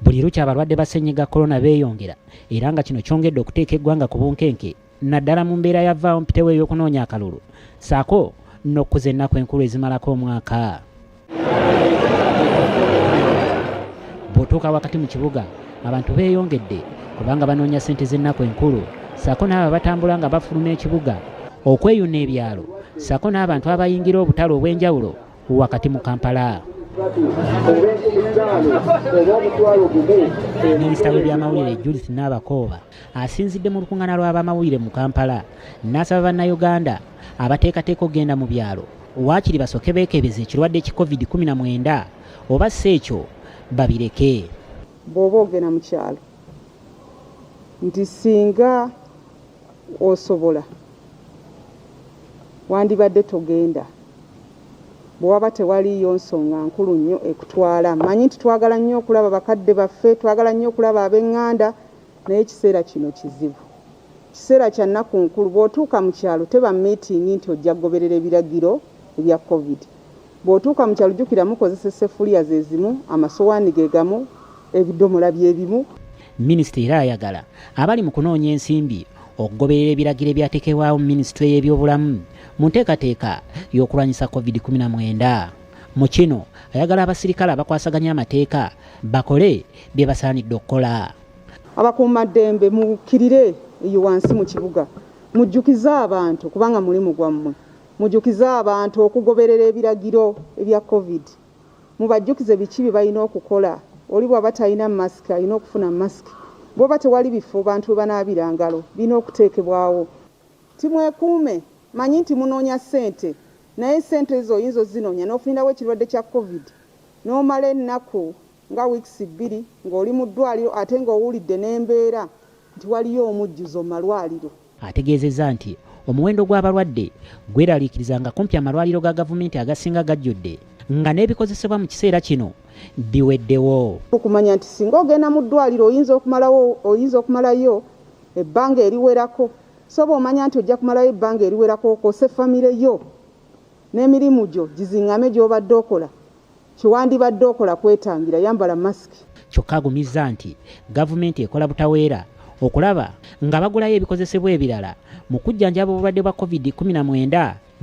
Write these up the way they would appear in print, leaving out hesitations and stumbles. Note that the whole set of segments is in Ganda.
Buli lukya abalwadde ba ssennyiga korona beeyongera era nga kino kyongedde okuteeka eggwanga ku bunkenke naddala mu mbeera yavaawo mpitewo ey'okunoonya akalulu saako n'okkuza ennaku enkulu ezimalako omwaka. Bw'otuuka wakati mu kibuga abantu beeyongedde kubanga banoonya ssente z'ennaku enkulu saako n'abo batambula nga bafuluma ekibuga okweyuna ebyalo saako n'abantu abayingira obutale obw'enjawulo wakati mu Kampala. Minisita w'ebyamawulire Judith Nabakooba asinzidde mu lukuŋŋaana lw'abamawulire mu Kampala n'asaba bannayuganda abateekateeka okugenda mu byalo waakiri basooke beekebeze ekirwadde ki COVID-19 oba si ekyo babireke. Bw'oba ogenda mu kyalo nti singa osobola wandibadde togenda bw'oba tewaliyo nsonga nkulu nnyo ekutwala. Manyi nti twagala nnyo okulaba bakadde baffe, twagala nnyo okulaba ab'eŋŋanda, naye ekiseera kino kizibu, kiseera kya nnaku nkulu. Bw'otuuka mu kyalo teba miitingi nti ojja kugoberera ebiragiro ebya COVID. Bw'otuuka mu kyalo jjukira mukozesa esseffuliya ze zimu, amasowaani ge gamu, ebidomola bye bimu. Minisita era ayagala abali mu kunoonya ensimbi okugoberera ebiragiro ebyateekebwawo mu minisitule y'ebyobulamu mu nteekateeka y'okulwanyisa COVID-19. Mu kino ayagala abasirikale abakwasaganya amateeka bakole bye basaanidde okukola. Abakuumaddembe mukkirire eyo wansi mu kibuga, mujjukize abantu kubanga mulimu gwammwe, mujjukize abantu okugoberera ebiragiro ebya COVID. Mubajjukize biki bye balina okukola. Oli bw'aba talina masiki alina okufuna masiki. Bw'oba tewali bifo bantu banaabira ngalo birina okuteekebwawo. Timwekuume, manyi nti munoonya ssente, naye ssente ezo oyinza ozinoonya n'ofunirawo ekirwadde kya COVID n'omala ennaku nga wiikisi 2 ng'oli mu ddwaliro ate ng'owulidde n'embeera nti waliyo omujjuzo mu malwaliro. Ategeezezza nti omuwendo gw'abalwadde gweraliikiriza nga kumpi amalwaliro ga gavumenti agasinga gajjudde nga n'ebikozesebwa mu kiseera kino biweddewo. Okumanya nti singa ogenda mu ddwaliro oyinza okumalayo ebbanga eriwerako, so bw'omanya nti ojja kumalayo ebbanga eriwerako okose famire yo n'emirimu gyo giziŋŋame gy'obadde okola, kiwandibadde okola kwetangira, yambala masiki. Kyokka agumizza nti gavumenti ekola butaweera okulaba nga bagulayo ebikozesebwa ebirala mu kujjanjaba obulwadde bwa COVID-19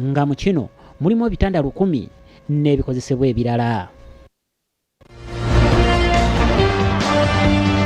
nga mu kino mulimu ebitanda 100 n'ebikozesebwa ebirala.